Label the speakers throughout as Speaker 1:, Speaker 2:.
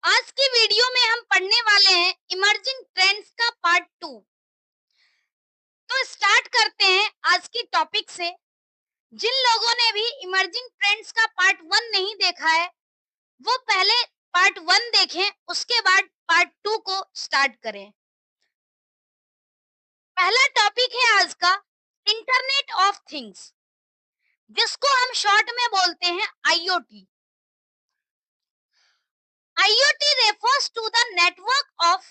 Speaker 1: आज की वीडियो में हम पढ़ने वाले हैं इमर्जिंग ट्रेंड्स का पार्ट 2। तो स्टार्ट करते हैं आज की टॉपिक से। जिन लोगों ने भी इमर्जिंग ट्रेंड्स का पार्ट 1 नहीं देखा है, वो पहले पार्ट 1 देखें, उसके बाद पार्ट 2 को स्टार्ट करें। पहला टॉपिक है आज का इंटरनेट ऑफ थिंग्स, जिसको हम शॉर्ट में बोलते हैं IoT. IoT refers to the network of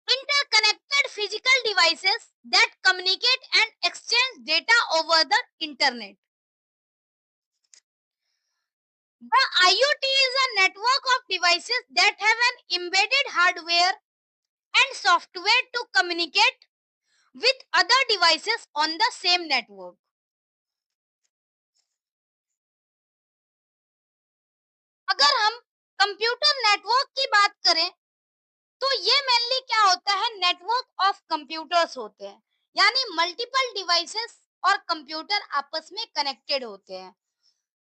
Speaker 1: interconnected physical devices that communicate and exchange data over the internet. The IoT is a network of devices that have an embedded hardware and software to communicate with other devices on the same network. अगर हम computer network की बात करें, तो ये mainly क्या होता है, नेटवर्क ऑफ कंप्यूटर्स होते हैं, यानी मल्टीपल डिवाइसेस और कंप्यूटर आपस में कनेक्टेड होते हैं।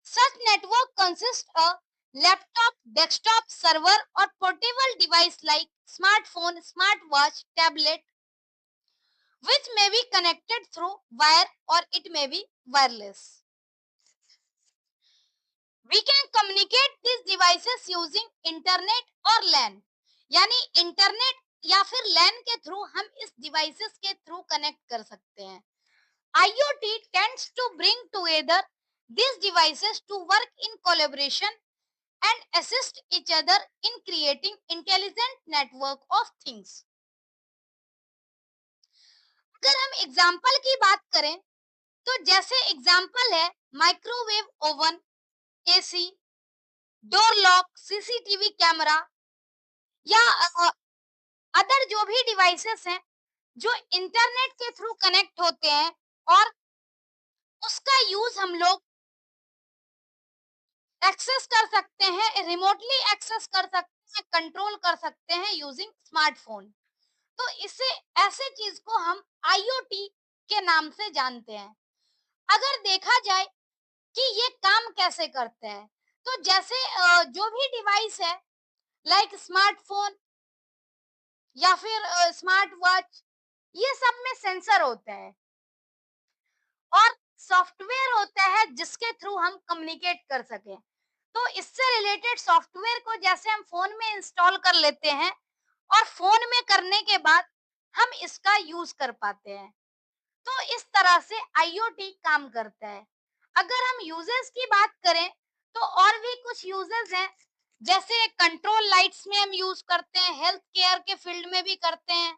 Speaker 1: Such network consists a laptop, desktop, server or portable device like smartphone, smartwatch, tablet, which may be connected through wire or it may be wireless. We can communicate these devices using internet or LAN. यानी internet या फिर लैन के through हम इस devices के through connect कर सकते हैं। IoT tends to bring together these devices to work in collaboration and assist each other in creating intelligent network of things. अगर हम एग्जाम्पल की बात करें, तो जैसे एग्जाम्पल है microwave oven, AC, door lock, CCTV camera या अदर जो भी डिवाइसेस हैं जो इंटरनेट के थ्रू कनेक्ट होते हैं और उसका यूज हम लोग एक्सेस कर सकते हैं, रिमोटली एक्सेस कर सकते हैं, कंट्रोल कर सकते हैं यूजिंग स्मार्टफोन। तो इसे ऐसे चीज को हम आईओटी के नाम से जानते हैं। अगर देखा जाए कि ये काम कैसे करते हैं, तो जैसे जो भी डिवाइस है लाइक स्मार्टफोन या फिर स्मार्ट वॉच, ये सब में सेंसर होते हैं और सॉफ्टवेयर होता है जिसके थ्रू हम कम्युनिकेट कर सकें। तो इससे रिलेटेड सॉफ्टवेयर को जैसे हम फोन में इंस्टॉल कर लेते हैं और फोन में करने के बाद हम इसका यूज कर पाते हैं। तो इस तरह से आईओटी काम करता है। अगर हम यूजेस की बात करें, तो और भी कुछ यूजेस हैं, जैसे कंट्रोल लाइट्स में हम यूज करते हैं, हेल्थ केयर के फील्ड में भी करते हैं,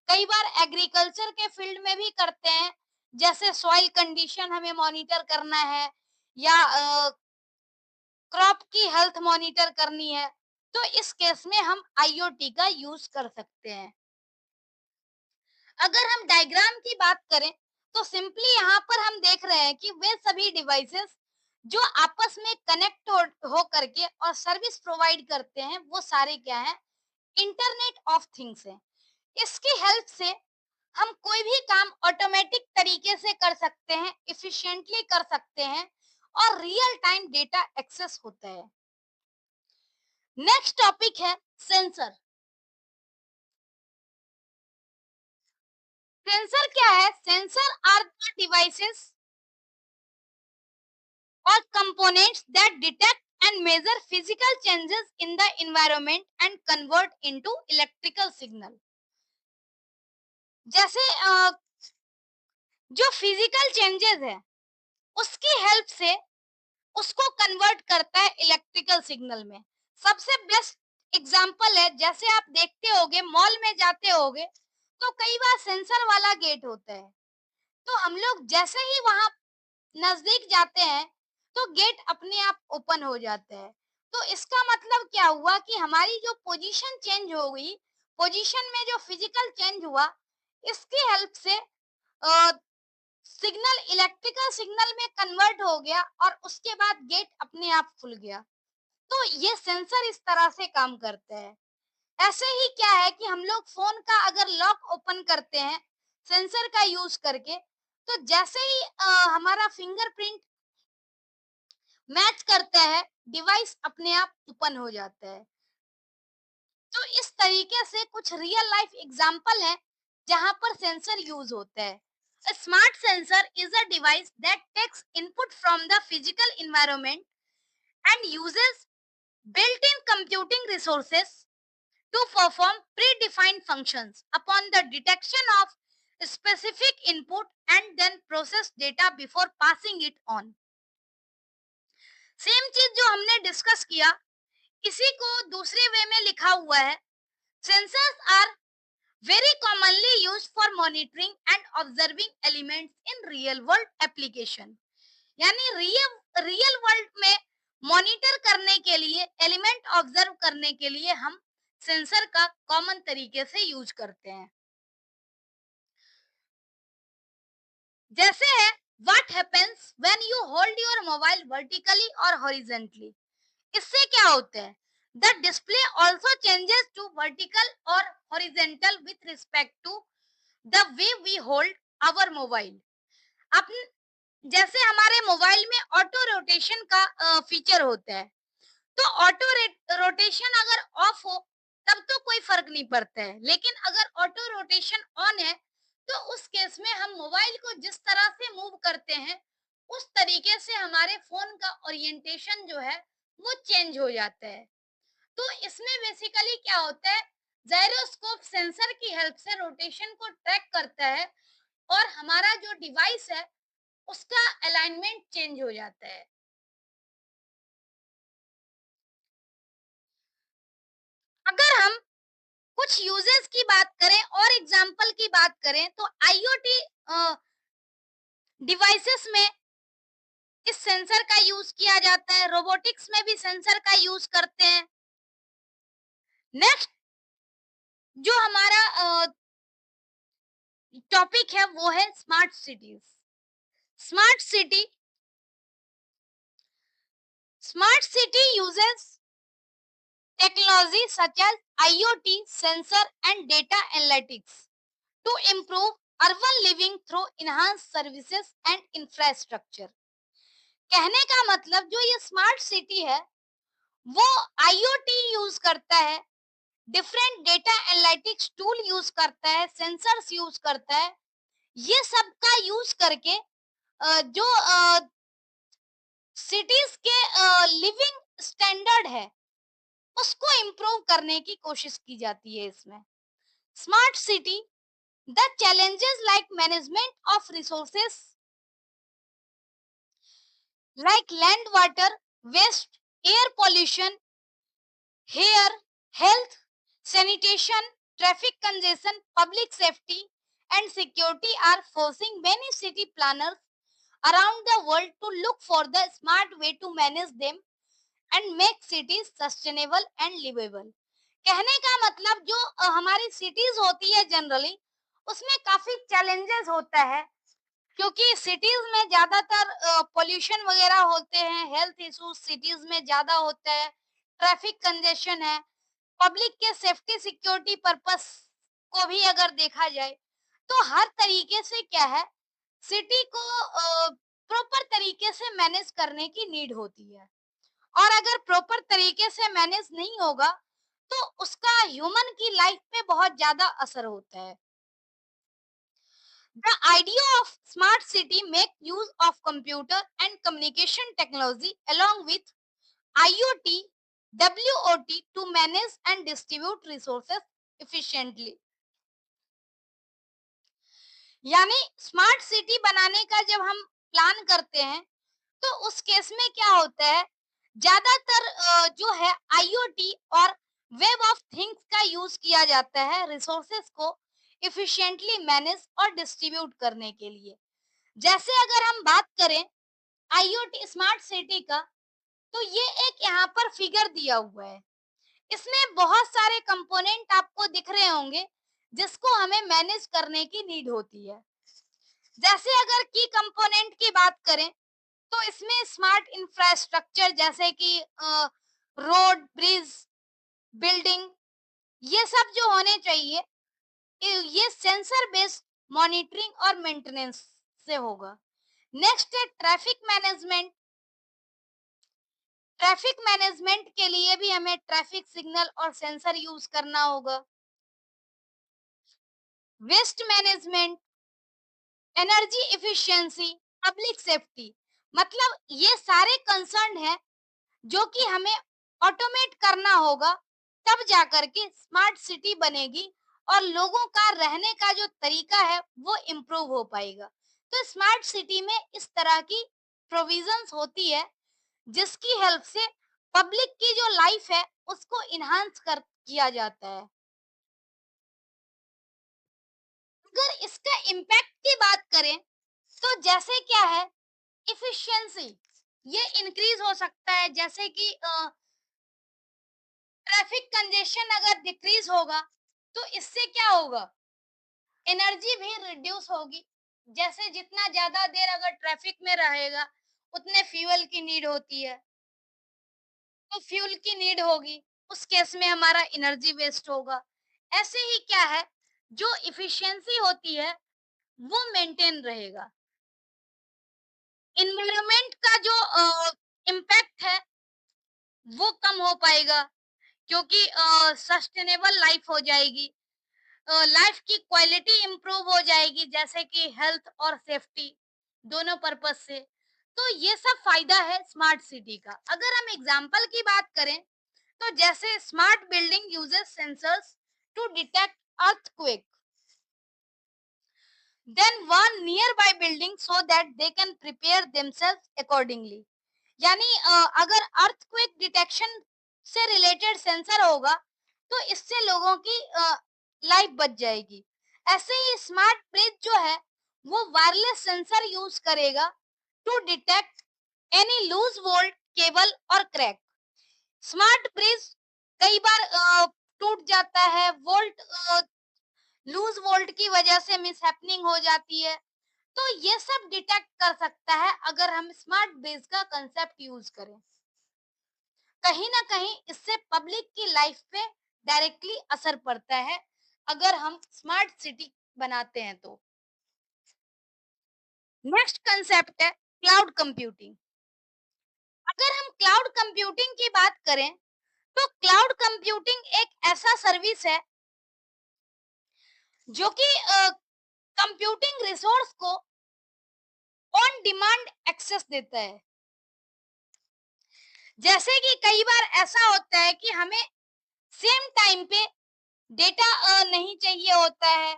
Speaker 1: कई बार एग्रीकल्चर के फील्ड में भी करते हैं, जैसे सॉइल कंडीशन हमें मॉनिटर करना है या क्रॉप की हेल्थ मॉनिटर करनी है, तो इस केस में हम आईओटी का यूज कर सकते हैं। अगर हम डायग्राम की बात करें, तो सिंपली यहाँ पर हम देख रहे हैं कि वे सभी डिवाइसेस जो आपस में कनेक्ट हो करके और सर्विस प्रोवाइड करते हैं, वो सारे क्या हैं, इंटरनेट ऑफ थिंग्स हैं। इसकी हेल्प से हम कोई भी काम ऑटोमेटिक तरीके से कर सकते हैं, इफिशिएंटली कर सकते हैं और रियल टाइम डेटा एक्सेस होता है। नेक्स्ट टॉपिक है सेंसर। सेंसर क्या है? Sensor are the devices or components that detect and measure physical changes in the environment and convert into electrical signal। जैसे जो फिजिकल चेंजेस है उसकी हेल्प से उसको कन्वर्ट करता है इलेक्ट्रिकल सिग्नल में। सबसे बेस्ट एग्जांपल है, जैसे आप देखते होगे मॉल में जाते होगे तो कई बार सेंसर वाला गेट होता है, तो हम लोग जैसे ही वहां नजदीक जाते हैं तो गेट अपने आप ओपन हो जाता है। तो इसका मतलब क्या हुआ कि हमारी जो पोजीशन चेंज हो गई, पोजीशन में जो फिजिकल चेंज हुआ, इसकी हेल्प से सिग्नल इलेक्ट्रिकल सिग्नल में कन्वर्ट हो गया और उसके बाद गेट अपने आप खुल गया। तो ये सेंसर इस तरह से काम करते हैं। ऐसे ही क्या है कि हम लोग फोन का अगर लॉक ओपन करते हैं सेंसर का यूज करके, तो जैसे ही हमारा फिंगरप्रिंट मैच करता है, डिवाइस अपने आप ओपन हो जाता है। तो इस तरीके से कुछ रियल लाइफ एग्जांपल है जहां पर सेंसर यूज होता है. A smart sensor is a device that takes input from the physical environment and uses built-in computing resources to perform predefined functions upon the detection of specific input and then process data before passing it on. Same चीज जो हमने discuss किया, इसी को दूसरे वे में लिखा हुआ है. Sensors are very commonly used for monitoring and observing elements in real world application. यानी रियल वर्ल्ड में मॉनिटर करने के लिए, एलिमेंट ऑब्जर्व करने के लिए हम सेंसर का कॉमन तरीके से यूज करते हैं. जैसे है, what happens when you hold your mobile vertically और हॉरिजेंटली. इससे क्या होता है, the display also changes to vertical और horizontal with respect to the way we hold our mobile. अपन जैसे हमारे मोबाइल में ऑटो रोटेशन का फीचर होता है, तो ऑटो रोटेशन अगर ऑफ हो तब तो कोई फर्क नहीं पड़ता है, लेकिन अगर ऑटो रोटेशन ऑन है तो उस केस में हम मोबाइल को जिस तरह से मूव करते हैं उस तरीके से हमारे फोन का ओरिएंटेशन जो है वो चेंज हो जाता है. तो इसमें बेसिकली क्या होता है, जायरोस्कोप सेंसर की हेल्प से रोटेशन को ट्रैक करता है और हमारा जो डिवाइस है उसका अलाइनमेंट चेंज हो जाता है. अगर हम कुछ यूजेस की बात करें और एग्जांपल की बात करें तो आईओटी डिवाइसेस में इस सेंसर का यूज किया जाता है, रोबोटिक्स में भी सेंसर का यूज करते हैं. नेक्स्ट जो हमारा टॉपिक है वो है smart cities. Smart city smart city uses technology such as IoT, sensor and data analytics to improve urban living through enhanced services and infrastructure. कहने का मतलब जो ये स्मार्ट सिटी है वो IoT यूज करता है, different data analytics tool use करता है, सेंसर्स यूज करता है. ये सब का यूज करके जो सिटीज के लिविंग स्टैंडर्ड है उसको इम्प्रूव करने की कोशिश की जाती है इसमें. Smart city, the challenges like management of resources like land, water, waste, air pollution, air, health, sanitation, traffic congestion, public safety, and security are forcing many city planners around the world to look for the smart way to manage them and make cities sustainable and livable. कहने का मतलब जो हमारी cities होती है generally उसमें काफी challenges होता है, क्योंकि सिटीज में ज्यादातर पोल्यूशन वगैरह होते हैं, हेल्थ इश्यूज सिटीज में ज्यादा होता है, ट्रैफिक कंजेशन है, पब्लिक के सेफ्टी सिक्योरिटी पर्पस को भी अगर देखा जाए तो हर तरीके से क्या है, सिटी को प्रॉपर तरीके से मैनेज करने की नीड होती है. और अगर प्रॉपर तरीके से मैनेज नहीं होगा तो उसका ह्यूमन की लाइफ पे बहुत ज्यादा असर होता है. The idea of smart city make use of computer and communication technology along with IoT, WOT to manage and distribute resources efficiently. यानी स्मार्ट सिटी बनाने का जब हम प्लान करते हैं तो उस केस में क्या होता है, ज्यादातर जो है आईओटी और वेब ऑफ थिंग्स का यूज किया जाता है रिसोर्सेस को इफिशिएंटली मैनेज और डिस्ट्रीब्यूट करने के लिए. जैसे अगर हम बात करें आईओटी स्मार्ट सिटी का, तो ये एक यहाँ पर फिगर दिया हुआ है. इसमें बहुत सारे कंपोनेंट आपको दिख रहे होंगे जिसको हमें मैनेज करने की नीड होती है. जैसे अगर की कंपोनेंट की बात करें तो इसमें स्मार्ट इंफ्रास्ट्रक्चर जैसे कि रोड, ब्रिज, बिल्डिंग, ये सब जो होने चाहिए ये सेंसर बेस्ड मॉनिटरिंग और मेंटेनेंस से होगा. नेक्स्ट है ट्रैफिक मैनेजमेंट. ट्रैफिक मैनेजमेंट के लिए भी हमें ट्रैफिक सिग्नल और सेंसर यूज करना होगा। Waste management, energy efficiency, public safety, मतलब ये सारे कंसर्न है जो कि हमें ऑटोमेट करना होगा, तब जाकर के स्मार्ट सिटी बनेगी और लोगों का रहने का जो तरीका है वो इम्प्रूव हो पाएगा। तो स्मार्ट सिटी में इस तरह की प्रोविजंस होती है जिसकी हेल्प से पब्लिक की जो लाइफ है उसको इन्हांस कर किया जाता है। अगर इसका इम्पैक्ट की बात करें तो जैसे क्या है, इफिशिएंसी ये इंक्रीज हो सकता है, जैसे कि ट्रैफिक कंजेशन अगर डिक्रीज होगा तो इससे क्या होगा, एनर्जी भी रिड्यूस होगी। जैसे जितना ज्यादा देर अगर ट्रैफिक में रहेगा उतने फ्यूल की नीड होती है, तो फ्यूल की नीड होगी, उस केस में हमारा एनर्जी वेस्ट होगा। ऐसे ही क्या है, जो इफिशिएंसी होती है वो मेंटेन रहेगा। इन्वायरमेंट का जो इम्पैक्ट है वो कम हो पाएगा, क्योंकि सस्टेनेबल लाइफ हो जाएगी। लाइफ की क्वालिटी इंप्रूव हो जाएगी, जैसे कि हेल्थ और सेफ्टी दोनों पर्पस से। तो ये सब फायदा है स्मार्ट सिटी का। अगर हम एग्जांपल की बात करें तो जैसे smart building uses sensors to detect earthquake, then warn nearby building so that they can prepare themselves accordingly। यानी अगर अर्थक्वेक डिटेक्शन से रिलेटेड सेंसर होगा तो इससे लोगों की लाइफ बच जाएगी। ऐसे ही स्मार्ट ब्रिज जो है वो वायरलेस सेंसर यूज करेगा to detect any loose bolt cable और क्रैक। स्मार्ट ब्रिज कई बार टूट जाता है, वोल्ट लूज वोल्ट की वजह से मिसहैपनिंग हो जाती है। तो ये सब डिटेक्ट कर सकता है अगर हम स्मार्ट ब्रिज का कंसेप्ट यूज करें। कहीं ना कहीं इससे पब्लिक की लाइफ पे डायरेक्टली असर पड़ता है अगर हम स्मार्ट सिटी बनाते हैं तो। नेक्स्ट कंसेप्ट है क्लाउड कंप्यूटिंग। अगर हम क्लाउड कंप्यूटिंग की बात करें तो क्लाउड कंप्यूटिंग एक ऐसा सर्विस है जो कि कंप्यूटिंग रिसोर्स को ऑन डिमांड एक्सेस देता है। जैसे कि कई बार ऐसा होता है कि हमें सेम टाइम पे डेटा नहीं चाहिए होता है,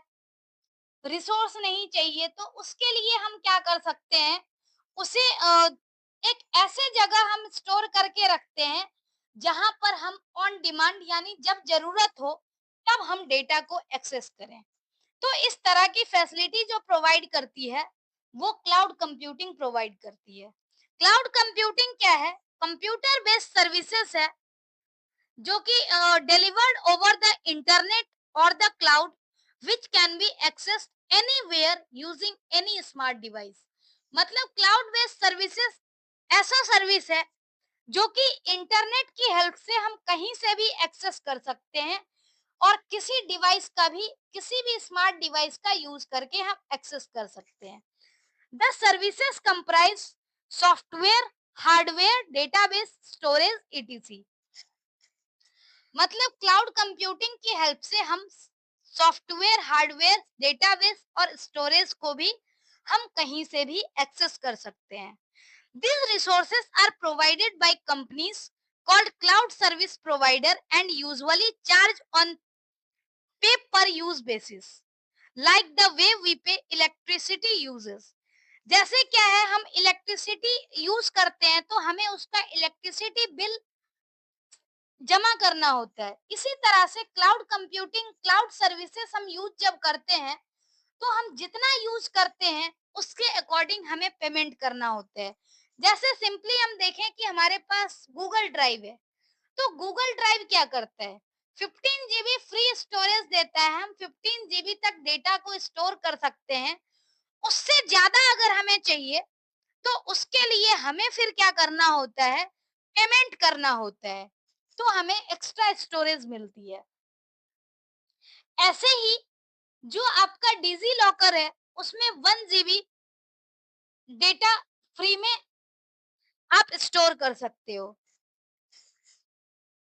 Speaker 1: रिसोर्स नहीं चाहिए, तो उसके लिए हम क्या कर सकते हैं, उसे एक ऐसे जगह हम स्टोर करके रखते हैं जहां पर हम ऑन डिमांड यानी जब जरूरत हो तब हम डेटा को एक्सेस करें। तो इस तरह की फैसिलिटी जो प्रोवाइड करती है वो क्लाउड कंप्यूटिंग प्रोवाइड करती है। क्लाउड कंप्यूटिंग क्या है, कंप्यूटर बेस्ड सर्विसेज है जो कि डिलीवर्ड ओवर द इंटरनेट और the cloud which can be accessed anywhere using any smart device. मतलब क्लाउड बेस्ड सर्विसेज ऐसा सर्विस है जो कि इंटरनेट की हेल्प से हम कहीं से भी एक्सेस कर सकते हैं और किसी डिवाइस का भी, किसी भी स्मार्ट डिवाइस का यूज करके हम एक्सेस कर सकते हैं। The services comprise software, hardware, database, storage, etc. मतलब क्लाउड कंप्यूटिंग की हेल्प से हम सॉफ्टवेयर, हार्डवेयर, डेटाबेस और स्टोरेज को भी हम कहीं से भी एक्सेस कर सकते हैं। These resources are provided by companies called cloud service provider and usually charge on pay per use basis, like the way we pay electricity uses। जैसे क्या है, हम इलेक्ट्रिसिटी यूज करते हैं तो हमें उसका इलेक्ट्रिसिटी बिल जमा करना होता है। इसी तरह से क्लाउड कंप्यूटिंग, क्लाउड सर्विसेज हम यूज जब करते हैं तो हम जितना यूज करते हैं उसके अकॉर्डिंग हमें पेमेंट करना होता है। जैसे सिंपली हम देखें कि हमारे पास गूगल ड्राइव है, तो गूगल ड्राइव क्या करता है, 15 जीबी फ्री स्टोरेज देता है, हम 15 जीबी तक डेटा को स्टोर कर सकते हैं। उससे ज्यादा अगर हमें चाहिए तो उसके लिए हमें फिर क्या करना होता है, पेमेंट करना होता है, तो हमें एक्स्ट्रा स्टोरेज मिलती है। ऐसे ही जो आपका डिजी लॉकर है उसमें 1 जीबी डेटा फ्री में आप स्टोर कर सकते हो।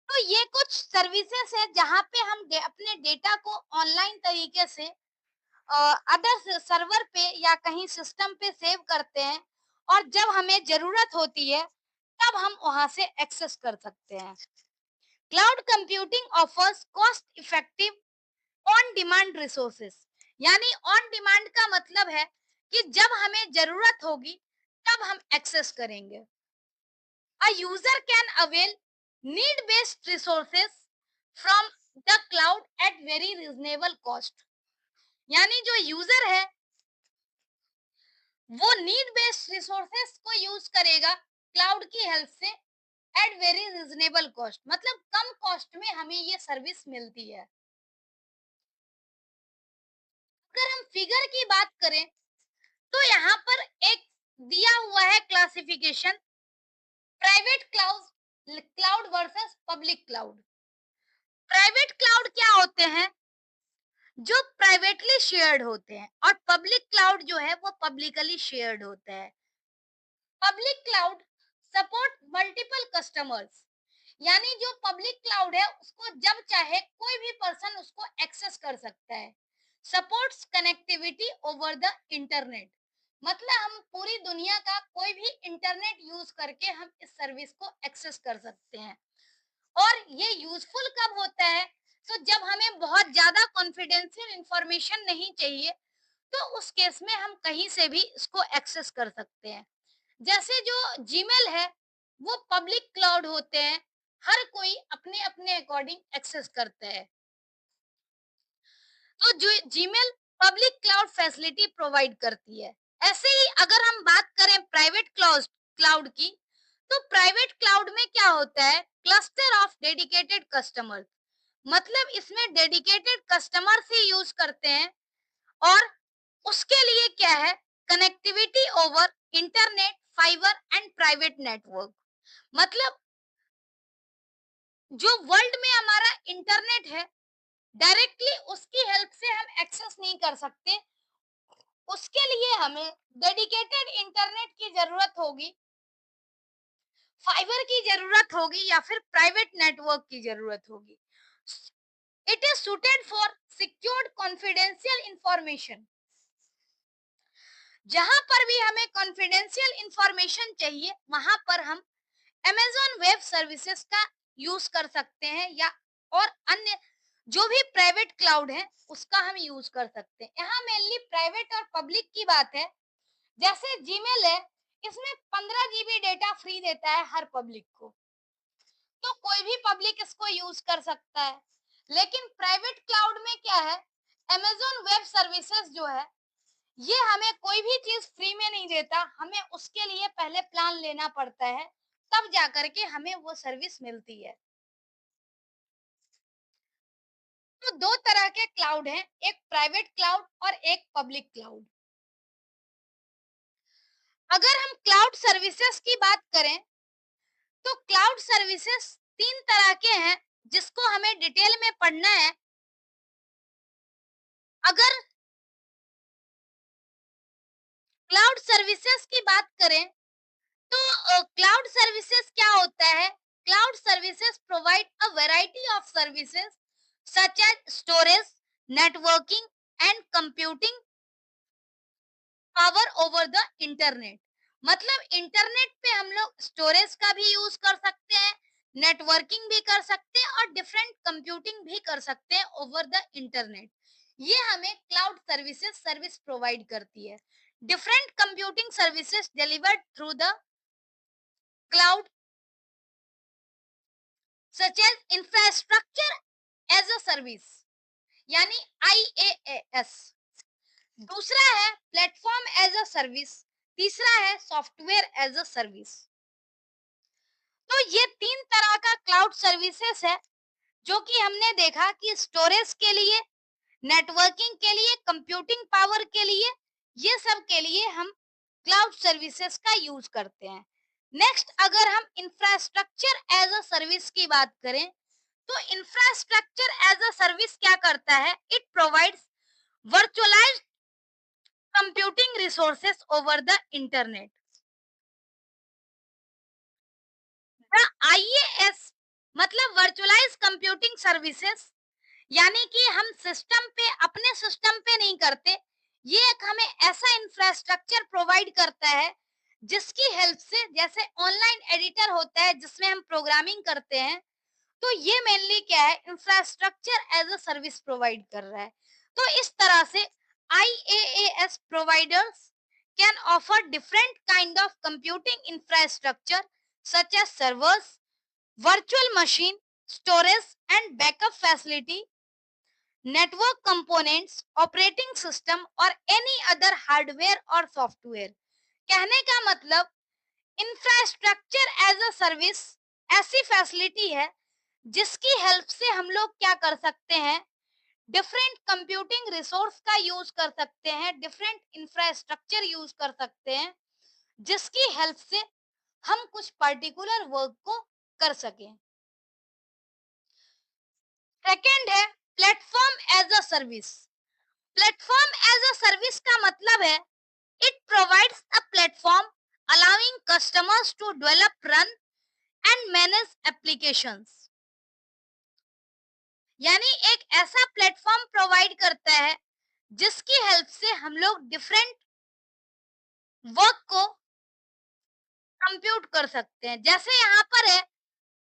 Speaker 1: तो ये कुछ सर्विसेज है जहाँ पे हम अपने डेटा को ऑनलाइन तरीके से अदर सर्वर पे या कहीं सिस्टम पे सेव करते हैं, और जब हमें जरूरत होती है तब हम वहां से एक्सेस कर सकते हैं। Cloud computing offers cost effective on demand resources. यानी ऑन डिमांड का मतलब है कि जब हमें जरूरत होगी तब हम एक्सेस करेंगे। A user can avail need based resources from the cloud at very reasonable cost। यानी जो यूजर है वो नीड बेस्ड रिसोर्सेस को यूज करेगा क्लाउड की हेल्प से एट वेरी रिजनेबल कॉस्ट, मतलब कम कॉस्ट में हमें ये सर्विस मिलती है। अगर हम फिगर की बात करें तो यहाँ पर एक दिया हुआ है classification, private cloud cloud versus public cloud. Private cloud क्या होते हैं? जो प्राइवेटली शेयर्ड होते हैं, और पब्लिक क्लाउड जो है वो पब्लिकली शेयर्ड होता है। Public cloud support multiple customers. यानी जो पब्लिक क्लाउड है उसको जब चाहे कोई भी पर्सन उसको एक्सेस कर सकता है। Supports connectivity over the internet, मतलब हम पूरी दुनिया का कोई भी इंटरनेट यूज करके हम इस सर्विस को एक्सेस कर सकते हैं। और ये यूजफुल कब होता है? तो जब हमें बहुत ज्यादा कॉन्फिडेंशियल इंफॉर्मेशन नहीं चाहिए, तो उस केस में हम कहीं से भी इसको एक्सेस कर सकते हैं। जैसे जो जीमेल है वो पब्लिक क्लाउड होते हैं, हर कोई अपने अपने अकॉर्डिंग एक्सेस करता है। तो जो Gmail public cloud facility provide करती है। ऐसे ही अगर हम बात करें प्राइवेट क्लाउड क्लाउड की, तो प्राइवेट क्लाउड में क्या होता है? क्लस्टर ऑफ डेडिकेटेड कस्टमर, मतलब इसमें डेडिकेटेड कस्टमर ही यूज करते हैं। और उसके लिए क्या है? Connectivity over internet, fibre and private network, मतलब जो वर्ल्ड में हमारा इंटरनेट है डायरेक्टली उसकी हेल्प से हम एक्सेस नहीं कर सकते। उसके लिए हमें डेडिकेटेड इंटरनेट की जरूरत होगी, फाइबर की जरूरत होगी, या फिर प्राइवेट नेटवर्क की जरूरत होगी। It is suited for secured confidential information. जहां पर भी हमें कॉन्फिडेंशियल इंफॉर्मेशन चाहिए वहां पर हम Amazon वेब सर्विसेज का यूज कर सकते हैं, या और अन्य जो भी प्राइवेट क्लाउड है उसका हम यूज कर सकते हैं। यहाँ मेनली प्राइवेट और पब्लिक की बात है। जैसे जीमेल है, इसमें 15 GB डेटा फ्री देता है हर पब्लिक को, तो कोई भी पब्लिक इसको यूज कर सकता है। लेकिन प्राइवेट क्लाउड में क्या है? Amazon वेब सर्विसेज जो है ये हमें कोई भी चीज फ्री में नहीं देता, हमें उसके लिए पहले प्लान लेना पड़ता है, तब जाकर के हमें वो सर्विस मिलती है। तो दो तरह के क्लाउड हैं, एक प्राइवेट क्लाउड और एक पब्लिक क्लाउड। अगर हम क्लाउड सर्विसेज की बात करें तो क्लाउड सर्विसेज तीन तरह के हैं जिसको हमें डिटेल में पढ़ना है। अगर क्लाउड सर्विसेज की बात करें तो क्लाउड सर्विसेज क्या होता है? Cloud services provide a variety of services such as storage, networking and computing power over the internet. मतलब इंटरनेट पे हम लोग स्टोरेज का भी यूज कर सकते हैं, नेटवर्किंग भी कर सकते हैं, और डिफरेंट कंप्यूटिंग भी कर सकते हैं ओवर द इंटरनेट। ये हमें क्लाउड सर्विसेज सर्विस प्रोवाइड करती है। Different computing services delivered through the cloud such as infrastructure as a service, यानी IaaS। दूसरा है प्लेटफॉर्म एज अ सर्विस, तीसरा है सॉफ्टवेयर एज अ सर्विस। तो ये तीन तरह का क्लाउड सर्विसेज है जो कि हमने देखा कि स्टोरेज के लिए, नेटवर्किंग के लिए, कंप्यूटिंग पावर के लिए, ये सब के लिए हम क्लाउड सर्विसेज का यूज करते हैं। नेक्स्ट अगर हम इंफ्रास्ट्रक्चर एज अ सर्विस की बात करें तो इंफ्रास्ट्रक्चर एज अ सर्विस क्या करता है? It provides virtualized computing resources over the internet. The IaaS मतलब वर्चुअलाइज कंप्यूटिंग सर्विसेज, यानी कि हम सिस्टम पे, अपने सिस्टम पे नहीं करते, ये एक हमें ऐसा इंफ्रास्ट्रक्चर प्रोवाइड करता है जिसकी हेल्प से, जैसे ऑनलाइन एडिटर होता है जिसमें हम प्रोग्रामिंग करते हैं, तो ये मेनली क्या है, infrastructure as a service provide कर रहा है। तो इस तरह से IaaS providers can offer different kind of computing infrastructure such as servers, virtual machine, storage and backup facility, network components, operating system और any other hardware और software। कहने का मतलब इंफ्रास्ट्रक्चर एज अ सर्विस ऐसी फैसिलिटी है जिसकी help से हम लोग क्या कर सकते हैं, डिफरेंट कंप्यूटिंग रिसोर्स का यूज कर सकते हैं, डिफरेंट इंफ्रास्ट्रक्चर यूज कर सकते हैं जिसकी हेल्प से हम कुछ पर्टिकुलर वर्क को कर सकें। सेकेंड है platform as a service. Platform as a service का मतलब है it provides a platform allowing customers to develop, run and manage applications. यानी एक ऐसा प्लेटफॉर्म प्रोवाइड करता है जिसकी हेल्प से हम लोग डिफरेंट वर्क को कंप्यूट कर सकते हैं। जैसे यहाँ पर है,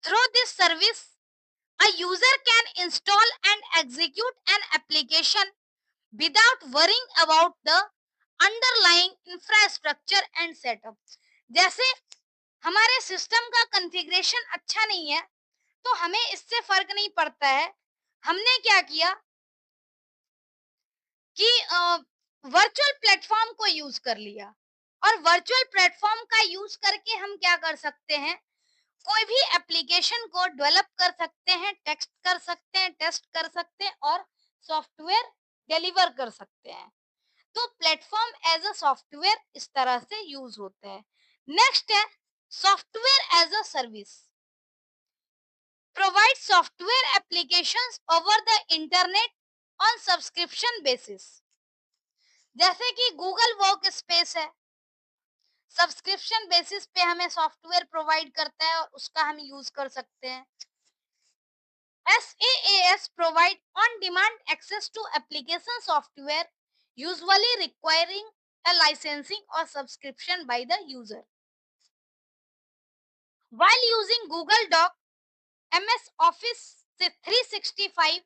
Speaker 1: through this service a user can install and execute an application without worrying about the underlying infrastructure and setup। जैसे हमारे सिस्टम का कॉन्फ़िगरेशन अच्छा नहीं है तो हमें इससे फर्क नहीं पड़ता है। हमने क्या किया कि वर्चुअल प्लेटफॉर्म को यूज कर लिया, और वर्चुअल प्लेटफॉर्म का यूज करके हम क्या कर सकते हैं, कोई भी एप्लीकेशन को डेवलप कर सकते हैं, टेक्स्ट कर सकते हैं, टेस्ट कर सकते हैं और सॉफ्टवेयर डिलीवर कर सकते हैं। तो प्लेटफॉर्म एज अ सॉफ्टवेयर इस तरह से यूज होता है। नेक्स्ट है software as a service, provide software applications over the internet on subscription basis. जैसे कि गूगल वर्क स्पेस है, सब्सक्रिप्शन बेसिस पे हमें सॉफ्टवेयर प्रोवाइड करता है और उसका हम यूज कर सकते हैं। SaaS provide on-demand access to application software, usually requiring a licensing or subscription by the user. While using Google Doc, MS Office 365,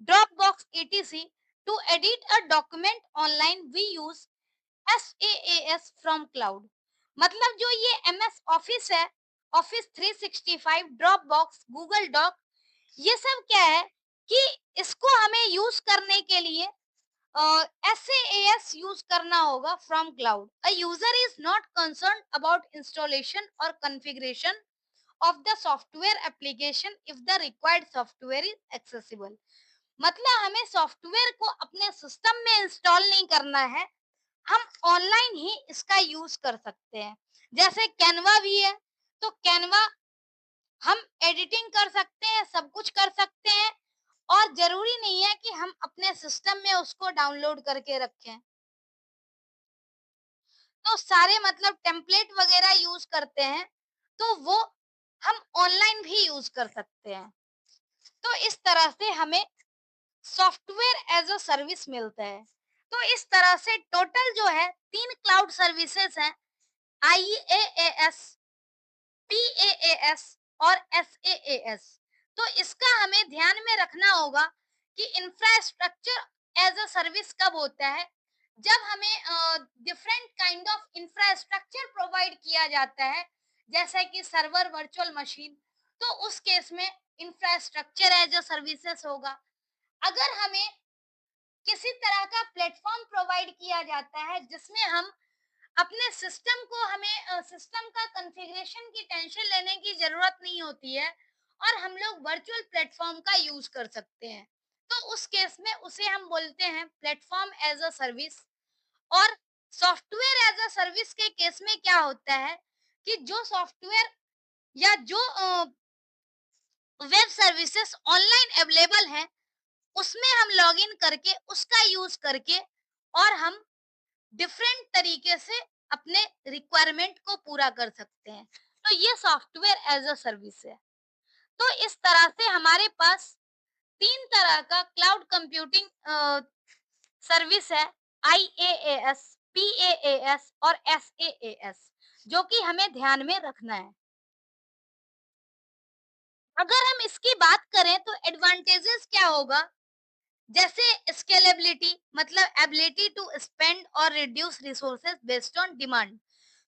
Speaker 1: Dropbox etc. to edit a document online, we use SaaS from cloud। मतलब जो ये MS Office है, Office 365, Dropbox, Google Doc, ये सब क्या है कि इसको हमें यूज करने के लिए SaaS यूज करना होगा from cloud. A user is not concern about installation और configuration of the software application if the required software is accessible। मतलब हमें सॉफ्टवेयर को अपने सिस्टम में इंस्टॉल नहीं करना है, हम ऑनलाइन ही इसका यूज कर सकते हैं। जैसे कैनवा भी है, तो कैनवा हम एडिटिंग कर सकते हैं, सब कुछ कर सकते हैं और जरूरी नहीं है कि हम अपने सिस्टम में उसको डाउनलोड करके रखें। तो सारे मतलब टेम्पलेट वगैरह यूज करते हैं तो वो हम ऑनलाइन भी यूज कर सकते हैं। तो इस तरह से हमें सॉफ्टवेयर एज अ सर्विस मिलता है। तो इस तरह से टोटल जो है 3 क्लाउड सर्विसेज हैं, IaaS, PaaS और SaaS। तो इसका हमें ध्यान में रखना होगा कि इंफ्रास्ट्रक्चर एज अ सर्विस कब होता है, जब हमें different kind of infrastructure provide किया जाता है, जैसे कि सर्वर, वर्चुअल मशीन, तो उस केस में इंफ्रास्ट्रक्चर एज अ सर्विसेज होगा। अगर हमें किसी तरह का प्लेटफॉर्म प्रोवाइड किया जाता है जिसमें हम अपने सिस्टम को, हमें सिस्टम का कॉन्फ़िगरेशन की टेंशन लेने की ज़रूरत नहीं होती है और हम लोग वर्चुअल प्लेटफ़ॉर्म का यूज़ कर सकते हैं। तो उस केस में उसे हम बोलते हैं प्लेटफ़ॉर्म एज़ अ सर्विस। और सॉफ्टवेयर एज़ अ सर्विस के केस में क्या होता है कि जो सॉफ्टवेयर या जो वेब सर्विसेज़ ऑनलाइन अवेलेबल हैं, उसमें हम लॉगिन करके, उसका यूज़ करके और हम डिफरेंट तरीके से अपने रिक्वायरमेंट को पूरा कर सकते हैं। तो ये सॉफ्टवेयर एज अ सर्विस है। तो इस तरह से हमारे पास 3 तरह का क्लाउड कंप्यूटिंग सर्विस है, IaaS, PaaS और SaaS, जो कि हमें ध्यान में रखना है। अगर हम इसकी बात करें तो एडवांटेजेस क्या होगा? जैसे स्केलेबिलिटी, मतलब एबिलिटी टू स्पेंड और reduce resources based on demand.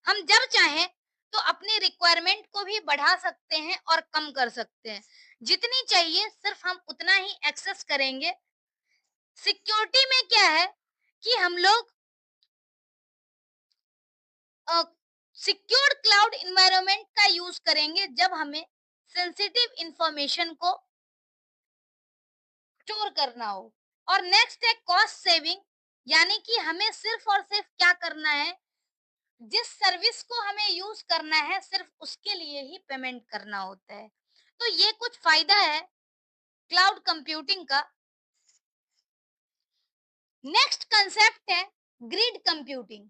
Speaker 1: हम जब चाहें तो अपनी रिक्वायरमेंट को भी बढ़ा सकते हैं और कम कर सकते हैं। जितनी चाहिए सिर्फ हम उतना ही एक्सेस करेंगे। सिक्योरिटी में क्या है कि हम लोग सिक्योर्ड क्लाउड एनवायरनमेंट का यूज करेंगे जब हमें सेंसिटिव इंफॉर्मेशन को स्टोर करना हो। और नेक्स्ट है कॉस्ट सेविंग, यानी कि हमें सिर्फ और सिर्फ क्या करना है, जिस सर्विस को हमें यूज करना है सिर्फ उसके लिए ही पेमेंट करना होता है। तो ये कुछ फायदा है क्लाउड कंप्यूटिंग का। नेक्स्ट कंसेप्ट है ग्रिड कंप्यूटिंग।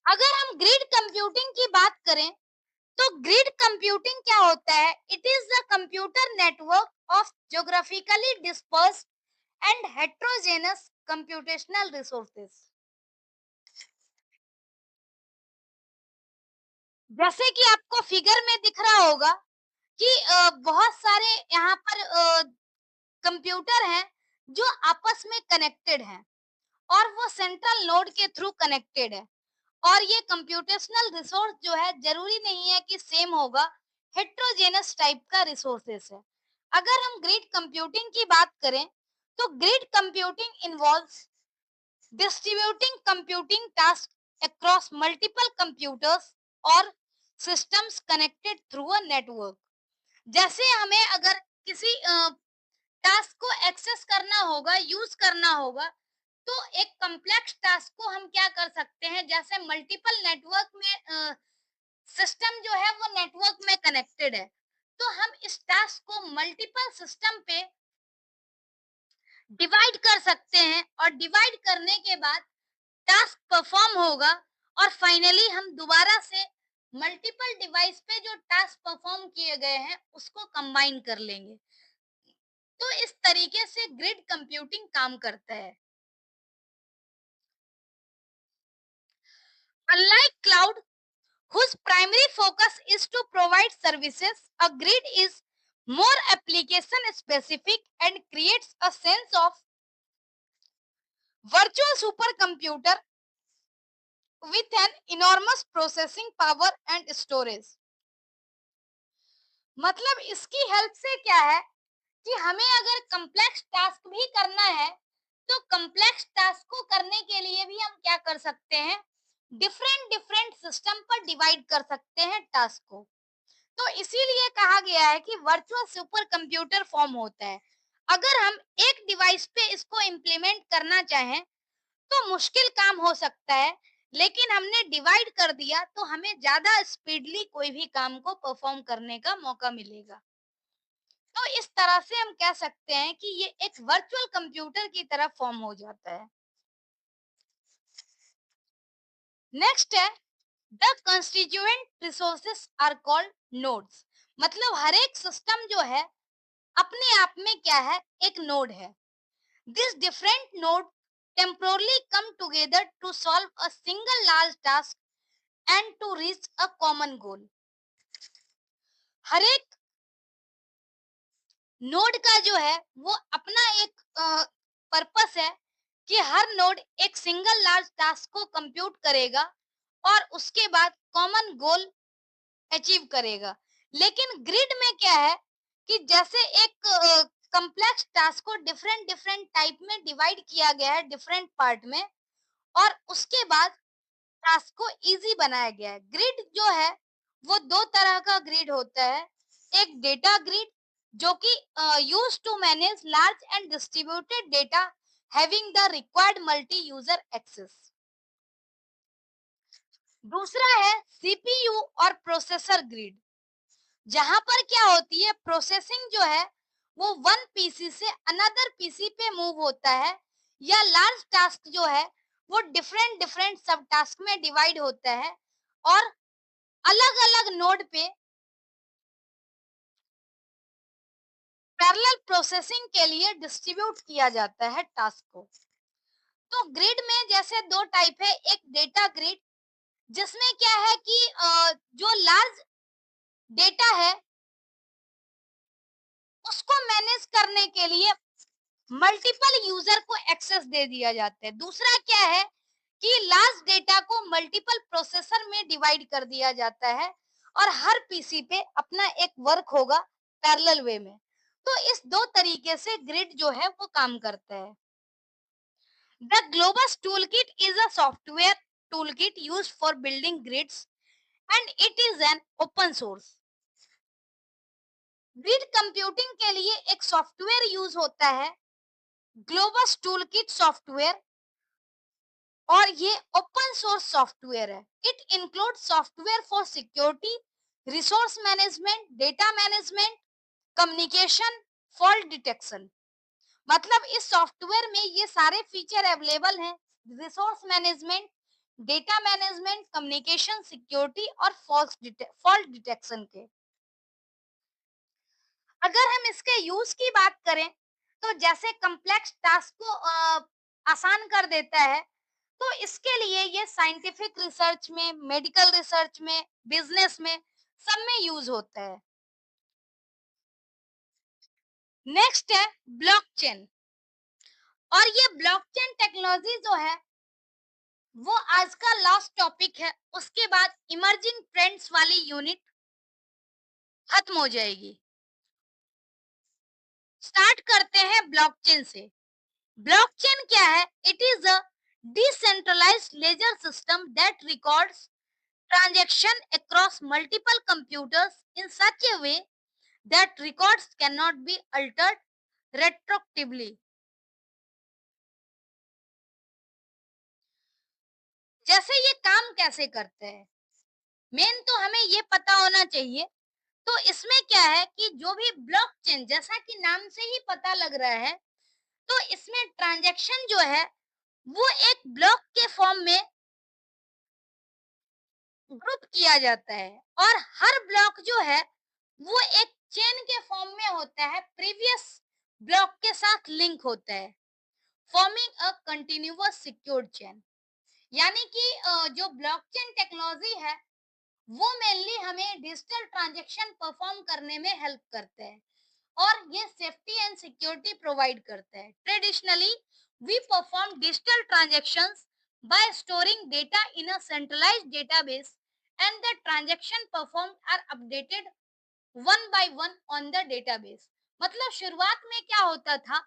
Speaker 1: अगर हम ग्रिड कंप्यूटिंग की बात करें तो ग्रिड कंप्यूटिंग क्या होता है? It is the computer network of geographically dispersed and heterogeneous computational resources. जैसे कि आपको फिगर में दिख रहा होगा कि बहुत सारे यहाँ पर कंप्यूटर हैं जो आपस में कनेक्टेड हैं और वो सेंट्रल नोड के थ्रू कनेक्टेड है। और ये कंप्यूटेशनल रिसोर्स जो है जरूरी नहीं है कि सेम होगा, हेट्रोजेनस टाइप का रिसोर्सेस है। अगर हम ग्रिड कंप्यूटिंग की बात करें तो grid computing involves distributing computing task across multiple computers और systems connected through a network. जैसे हमें अगर किसी टास्क को एक्सेस करना होगा, यूज करना होगा, तो एक कॉम्प्लेक्स टास्क को हम क्या कर सकते हैं, जैसे मल्टीपल नेटवर्क में सिस्टम जो है वो नेटवर्क में कनेक्टेड है, तो हम इस टास्क को मल्टीपल सिस्टम पे डिवाइड कर सकते हैं और डिवाइड करने के बाद टास्क परफॉर्म होगा और फाइनली हम दोबारा से मल्टीपल डिवाइस पे जो टास्क परफॉर्म किए गए हैं उसको कंबाइन कर लेंगे। तो इस तरीके से ग्रिड कंप्यूटिंग काम करता है। Unlike cloud, whose primary focus is to provide services, a grid is more application specific and creates a sense of virtual supercomputer with an enormous processing power and storage। मतलब इसकी help से क्या है कि हमें अगर कम्प्लेक्स टास्क भी करना है तो कम्प्लेक्स टास्क को करने के लिए भी हम क्या कर सकते हैं, डिफरेंट डिफरेंट सिस्टम पर डिवाइड कर सकते हैं टास्क को। तो इसीलिए कहा गया है कि वर्चुअल सुपर कंप्यूटर फॉर्म होता है। अगर हम एक डिवाइस पे इसको इम्प्लीमेंट करना चाहें तो मुश्किल काम हो सकता है, लेकिन हमने डिवाइड कर दिया तो हमें ज्यादा स्पीडली कोई भी काम को परफॉर्म करने का मौका मिलेगा। तो इस तरह से हम कह सकते हैं कि ये एक वर्चुअल कंप्यूटर की तरह फॉर्म हो जाता है। नेक्स्ट है the constituent resources are called nodes. मतलब हर एक सिस्टम जो है अपने आप में क्या है, एक नोड है। This different node temporarily come together to solve a single large task and to reach a common goal। हर एक नोड का जो है वो अपना एक पर्पस है कि हर नोड एक सिंगल लार्ज टास्क को कंप्यूट करेगा और उसके बाद कॉमन गोल अचीव करेगा। लेकिन ग्रिड में क्या है कि जैसे एक कम्प्लेक्स टास्क को डिफरेंट डिफरेंट टाइप में डिवाइड किया गया है डिफरेंट पार्ट में, और उसके बाद टास्क को इजी बनाया गया है। ग्रिड जो है वो दो तरह का ग्रिड होता है। एक डेटा ग्रिड जो कि use to manage large and distributed data having the required multi user access. दूसरा है सीपीयू और प्रोसेसर ग्रिड, जहां पर क्या होती है, प्रोसेसिंग जो है वो वन पीसी से अनदर पीसी पे मूव होता है, या लार्ज टास्क जो है वो डिफरेंट डिफरेंट सब टास्क में डिवाइड होता है और अलग अलग नोड पे पैरेलल प्रोसेसिंग के लिए डिस्ट्रीब्यूट किया जाता है टास्क को। तो ग्रिड में जैसे 2 टाइप है, एक डेटा ग्रिड जिसमें क्या है कि जो लार्ज डेटा है उसको मैनेज करने के लिए मल्टीपल यूजर को एक्सेस दे दिया जाता है। दूसरा क्या है कि लार्ज डेटा को मल्टीपल प्रोसेसर में डिवाइड कर दिया जाता है और हर पीसी पे अपना एक वर्क होगा पैरेलल वे में। तो इस दो तरीके से ग्रिड जो है वो काम करता है। The globus toolkit is a software toolkit used for building grids and it is an open source. Grid computing के लिए एक सॉफ्टवेयर यूज होता है, ग्लोबस टूलकिट सॉफ्टवेयर, और ये ओपन सोर्स सॉफ्टवेयर है। It include software for security, resource management, data management, communication, fault detection. मतलब इस सॉफ्टवेयर में ये सारे फीचर अवेलेबल हैं, resource management, data management, communication, security और फॉल्ट डिटेक्शन के। अगर हम इसके यूज की बात करें तो जैसे कॉम्प्लेक्स टास्क को आसान कर देता है, तो इसके लिए ये साइंटिफिक रिसर्च में, मेडिकल रिसर्च में, बिजनेस में, सब में यूज होता है। नेक्स्ट है ब्लॉकचेन। और ये ब्लॉकचेन टेक्नोलॉजी जो है वो आज का लास्ट टॉपिक है, उसके बाद इमर्जिंग ट्रेंड्स वाली यूनिट खत्म हो जाएगी। स्टार्ट करते हैं ब्लॉकचेन से। ब्लॉकचेन क्या है? It is a decentralized ledger system that records transaction across multiple computers in such a way that records cannot be altered retroactively। जैसे ये काम कैसे करते हैं, मेन तो हमें ये पता होना चाहिए। तो इसमें क्या है कि जो भी ब्लॉकचेन, जैसा कि नाम से ही पता लग रहा है, तो इसमें ट्रांजैक्शन जो है वो एक ब्लॉक के फॉर्म में ग्रुप किया जाता है और हर ब्लॉक जो है वो एक चेन के फॉर्म में होता है, प्रीवियस ब्लॉक के साथ लिंक होता है, forming a continuous secured chain. यानी कि जो ब्लॉकचेन टेक्नोलॉजी है वो मेनली हमें डिजिटल ट्रांजैक्शन परफॉर्म करने में हेल्प करते हैं और ये सेफ्टी एंड सिक्योरिटी प्रोवाइड करते हैं। Traditionally we perform digital transactions by storing data in a centralized database and the transaction performed are updated one by one on the database. मतलब शुरुआत में क्या होता था,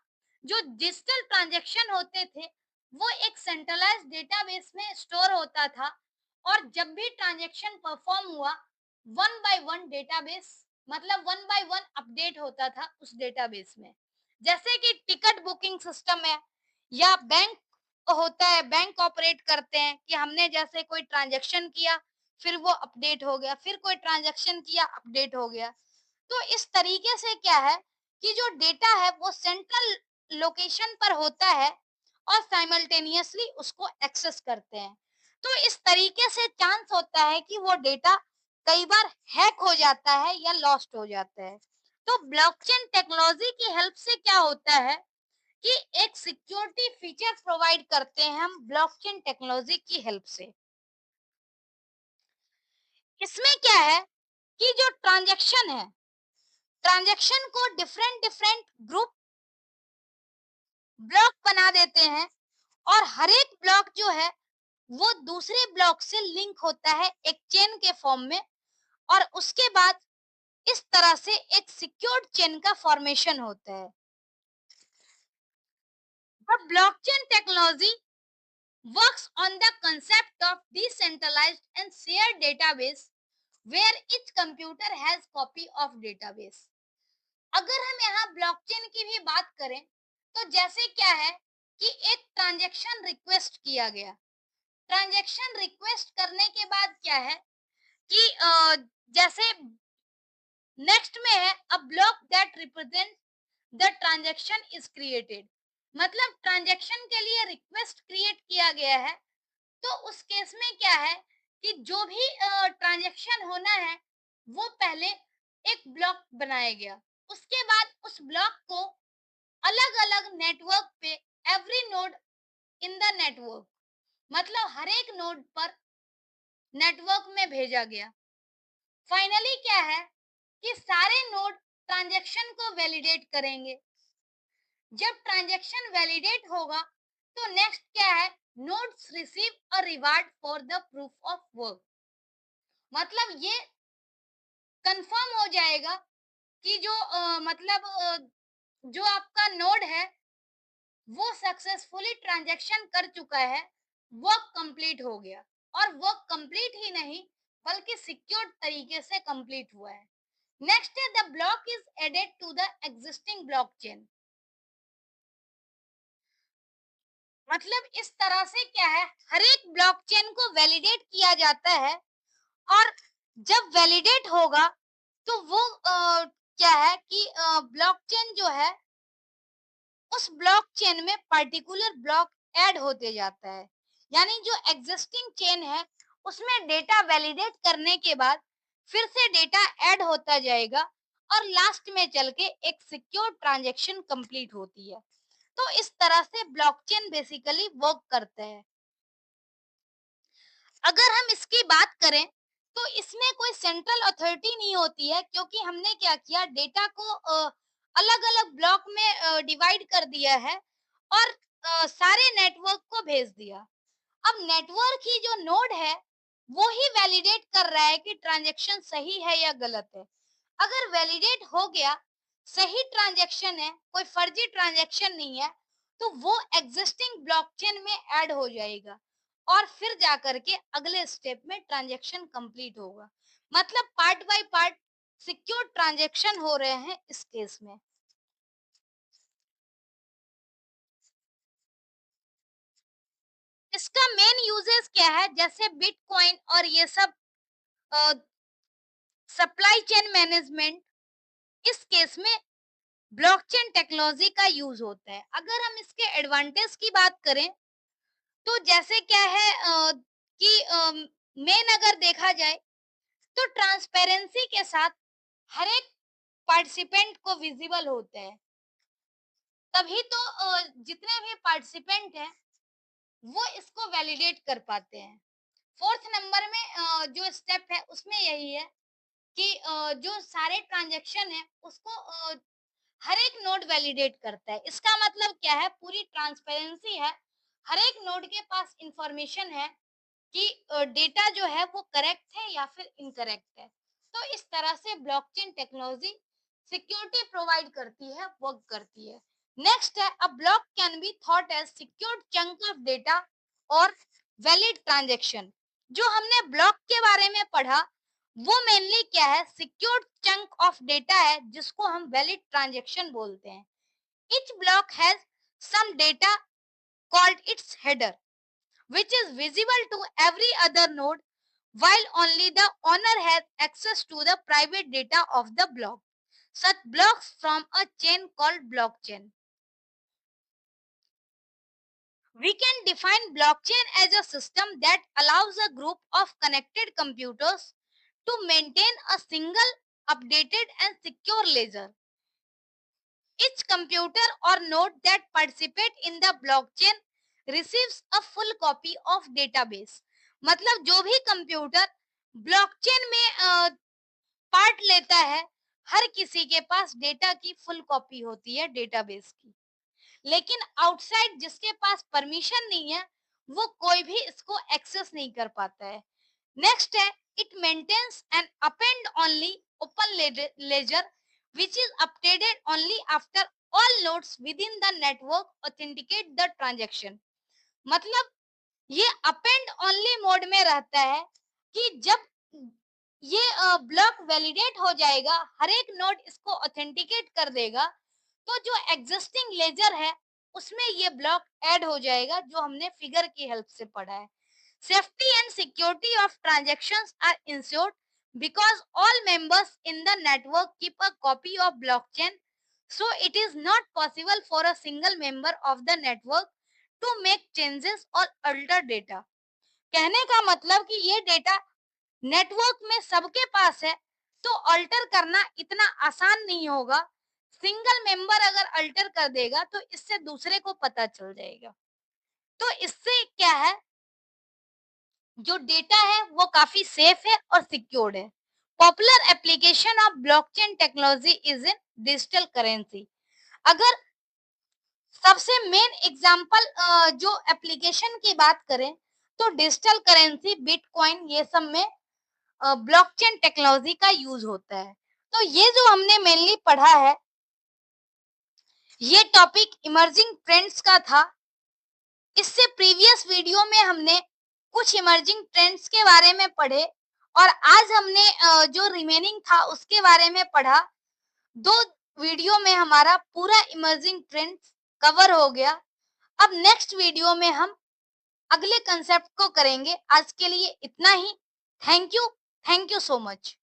Speaker 1: जो डिजिटल ट्रांजैक्शन होते थे वो एक सेंट्रलाइज्ड डेटाबेस में स्टोर होता था और जब भी ट्रांजैक्शन परफॉर्म हुआ वन बाय वन डेटाबेस, मतलब वन बाय वन अपडेट होता था उस डेटाबेस में। जैसे कि टिकट बुकिंग सिस्टम है या बैंक होता है, बैंक ऑपरेट करते हैं कि हमने जैसे कोई ट्रांजैक्शन किया फिर वो अपडेट हो गया, फिर कोई ट्रांजैक्शन किया अपडेट हो गया। तो इस तरीके से क्या है कि जो डेटा है वो सेंट्रल लोकेशन पर होता है और साइमल्टेनियसली उसको एक्सेस करते हैं। तो इस तरीके से चांस होता है कि वो डेटा कई बार हैक हो जाता है या लॉस्ट हो जाता है। तो ब्लॉकचेन टेक्नोलॉजी की हेल्प से क्या होता है कि एक सिक्योरिटी फीचर प्रोवाइड करते हैं हम ब्लॉकचेन टेक्नोलॉजी की हेल्प से। इसमें क्या है कि जो ट्रांजैक्शन है, ट्रांजैक्शन को डिफरेंट डिफरेंट ग्रुप ब्लॉक बना देते हैं और हर एक ब्लॉक जो है वो दूसरे ब्लॉक से लिंक होता है एक चेन के फॉर्म में और उसके बाद इस तरह से एक सिक्योर्ड चेन का फॉर्मेशन होता है। The blockchain technology works on the concept of decentralized and shared database where each computer has copy of database। अगर हम यहाँ ब्लॉकचेन की भी बात करें तो जैसे क्या है कि एक ट्रांजैक्शन रिक्वेस्ट किया गया, ट्रांजैक्शन रिक्वेस्ट करने के बाद क्या है कि जैसे नेक्स्ट में है a block that represent the transaction is created. मतलब ट्रांजैक्शन के लिए रिक्वेस्ट क्रिएट किया गया है, तो उस केस में क्या है कि जो भी ट्रांजैक्शन होना है वो पहले एक ब्लॉक बनाया गया, उसके बाद उस ब्लॉक को अलग अलग नेटवर्क पे, every node in the network, मतलब हर एक नोड पर नेटवर्क में भेजा गया। फाइनली क्या है कि सारे नोड ट्रांजैक्शन को वैलिडेट करेंगे। जब ट्रांजैक्शन वैलिडेट होगा तो नेक्स्ट क्या है, nodes receive a reward for the proof of work, मतलब ये कंफर्म हो जाएगा कि जो जो आपका नोड है वो सक्सेसफुली ट्रांजैक्शन कर चुका है, वर्क कंप्लीट हो गया। और वर्क कंप्लीट ही नहीं बल्कि सिक्योर तरीके से कंप्लीट हुआ है। नेक्स्ट है the block is added to the existing blockchain, मतलब इस तरह से क्या है, हर एक ब्लॉकचेन को वैलिडेट किया जाता है। और जब वैलिडेट होगा तो वो क्या है कि ब्लॉकचेन जो है उस ब्लॉकचेन में पर्टिकुलर ब्लॉक ऐड होते जाता है, यानी जो एग्जिस्टिंग चेन है उसमें डेटा वैलिडेट करने के बाद फिर से डेटा ऐड होता जाएगा और लास्ट में चल के एक सिक्योर ट्रांजैक्शन कंप्लीट होती है। तो इस तरह से ब्लॉकचेन बेसिकली वर्क करता है। अगर हम इसकी बात करें तो इसमें कोई सेंट्रल अथॉरिटी नहीं होती है, क्योंकि हमने क्या किया, डेटा को अलग अलग ब्लॉक में डिवाइड कर दिया है और सारे नेटवर्क को भेज दिया। अब नेटवर्क ही जो नोड है वो ही वैलिडेट कर रहा है कि ट्रांजैक्शन सही है या गलत है। अगर वैलिडेट हो गया, सही ट्रांजैक्शन है, कोई फर्जी ट्रांजैक्शन नहीं है, तो वो एग्जिस्टिंग ब्लॉकचेन में ऐड हो जाएगा और फिर जाकर के अगले स्टेप में ट्रांजैक्शन कंप्लीट होगा। मतलब part by part secure transaction हो रहे हैं इस केस में। इसका मेन यूजेस क्या है, जैसे बिटकॉइन और ये सब सप्लाई चेन मैनेजमेंट, इस केस में ब्लॉकचेन टेक्नोलॉजी का यूज होता है। अगर हम इसके एडवांटेज की बात करें तो जैसे क्या है कि मेन अगर देखा जाए तो ट्रांसपेरेंसी के साथ हर एक पार्टिसिपेंट को विजिबल होते हैं, तभी तो जितने भी पार्टिसिपेंट हैं वो इसको वैलिडेट कर पाते हैं। फोर्थ नंबर में जो स्टेप है उसमें यही है कि जो सारे ट्रांजैक्शन है उसको हर एक नोड वैलिडेट करता है। इसका मतलब क्या है, पूरी ट्रांसपेरेंसी है, हर एक नोड के पास इंफॉर्मेशन है कि डेटा जो है वो करेक्ट है या फिर इनकरेक्ट है। तो इस तरह से ब्लॉकचेन टेक्नोलॉजी सिक्योरिटी प्रोवाइड करती है, वर्क करती है। नेक्स्ट है, a block can be thought as secured chunk of data और वैलिड ट्रांजैक्शन। जो हमने ब्लॉक के बारे में पढ़ा वो मेनली क्या है, सिक्योर्ड चंक ऑफ डेटा है जिसको हम वैलिड ट्रांजैक्शन बोलते हैं। Each block has some data called its header, which is visible to every other node, while only the owner has access to the private data of the block. Such blocks from a chain called blockchain. We can define blockchain as a system that allows a group of connected computers to maintain a single, updated, and secure ledger. Each computer or node that participate in the blockchain receives a full copy of database. मतलब जो भी computer blockchain में part लेता है, हर किसी के पास data की full copy होती है डेटाबेस की। लेकिन आउटसाइड जिसके पास परमिशन नहीं है वो कोई भी इसको एक्सेस नहीं कर पाता है। नेक्स्ट है, it maintains and append only open ledger which is updated only after all nodes within the network authenticate the transaction। मतलब ये अपेंड ओनली मोड में रहता है कि जब ये ब्लॉक वैलिडेट हो जाएगा, हर एक नोड इसको ऑथेंटिकेट कर देगा, तो जो एग्जिस्टिंग लेजर है उसमें ये ब्लॉक ऐड हो जाएगा, जो हमने फिगर की हेल्प से पढ़ा है। Safety and security of transactions are ensured because all members in the network keep a copy of blockchain, so it is not possible for a single member of the network to make changes or alter data। कहने का मतलब कि ये data network में सबके पास है, तो alter करना इतना आसान नहीं होगा। सिंगल मेंबर अगर अल्टर कर देगा तो इससे दूसरे को पता चल जाएगा। तो इससे क्या है, जो डेटा है वो काफी सेफ है और सिक्योर्ड है। Popular application of blockchain technology is in digital currency. अगर सबसे मेन एग्जांपल जो एप्लीकेशन की बात करें तो डिजिटल करेंसी, बिटकॉइन, ये सब में ब्लॉकचेन टेक्नोलॉजी का यूज होता है। तो ये जो हमने मेनली पढ़ा है, ये टॉपिक इमर्जिंग ट्रेंड्स का था। इससे प्रीवियस वीडियो में हमने कुछ इमर्जिंग ट्रेंड्स के बारे में पढ़े और आज हमने जो रिमेनिंग था उसके बारे में पढ़ा। 2 वीडियो में हमारा पूरा इमर्जिंग ट्रेंड्स कवर हो गया। अब नेक्स्ट वीडियो में हम अगले कंसेप्ट को करेंगे। आज के लिए इतना ही। Thank you so much.